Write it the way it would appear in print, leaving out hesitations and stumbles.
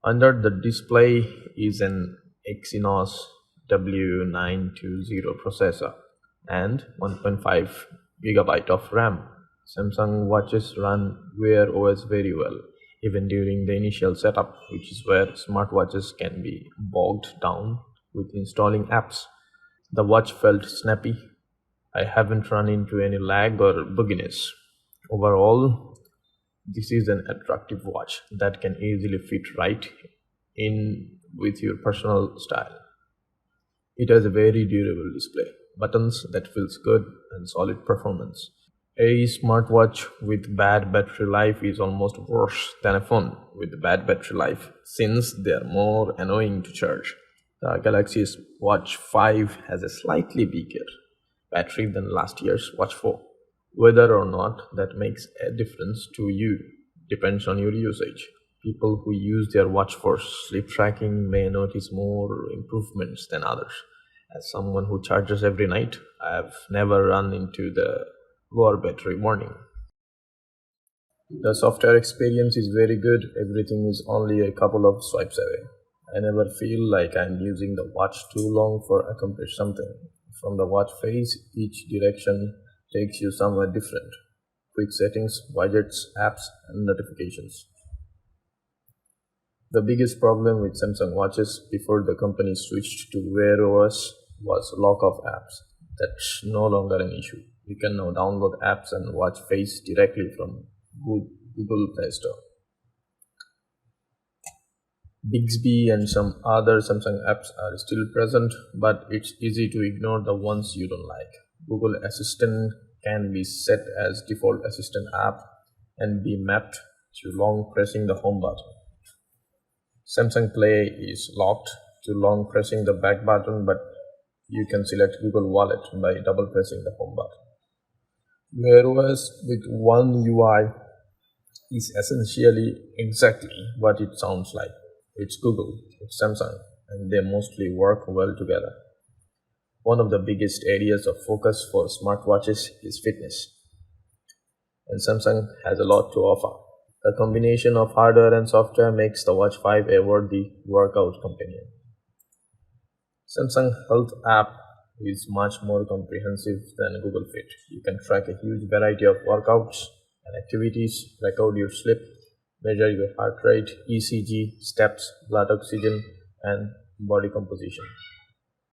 Under the display is an Exynos W920 processor and 1.5 gigabyte of RAM. Samsung watches run Wear OS very well, even during the initial setup, which is where smartwatches can be bogged down with installing apps. The watch felt snappy. I haven't run into any lag or bugginess. Overall, this is an attractive watch that can easily fit right in with your personal style. It has a very durable display, buttons that feels good, and solid performance. A smartwatch with bad battery life is almost worse than a phone with bad battery life since they are more annoying to charge. The Galaxy Watch 5 has a slightly bigger battery than last year's Watch 4. Whether or not that makes a difference to you depends on your usage. People who use their watch for sleep tracking may notice more improvements than others. As someone who charges every night, I have never run into the lower battery warning. The software experience is very good. Everything is only a couple of swipes away. I never feel like I'm using the watch too long for accomplish something. From the watch face, each direction takes you somewhere different. Quick settings, widgets, apps, and notifications. The biggest problem with Samsung watches before the company switched to Wear OS was lack of apps. That's no longer an issue. You can now download apps and watch Face directly from Google Play Store. Bixby and some other Samsung apps are still present, but it's easy to ignore the ones you don't like. Google Assistant can be set as default assistant app and be mapped to long pressing the home button. Samsung Play is locked to long pressing the back button, but you can select Google Wallet by double pressing the home button. Wear OS with one UI is essentially exactly what it sounds like. It's Google, it's Samsung, and they mostly work well together. One of the biggest areas of focus for smartwatches is fitness, and Samsung has a lot to offer. The combination of hardware and software makes the Watch 5 a worthy workout companion. Samsung Health app is much more comprehensive than Google Fit. You can track a huge variety of workouts and activities, record your sleep, measure your heart rate, ECG, steps, blood oxygen, and body composition.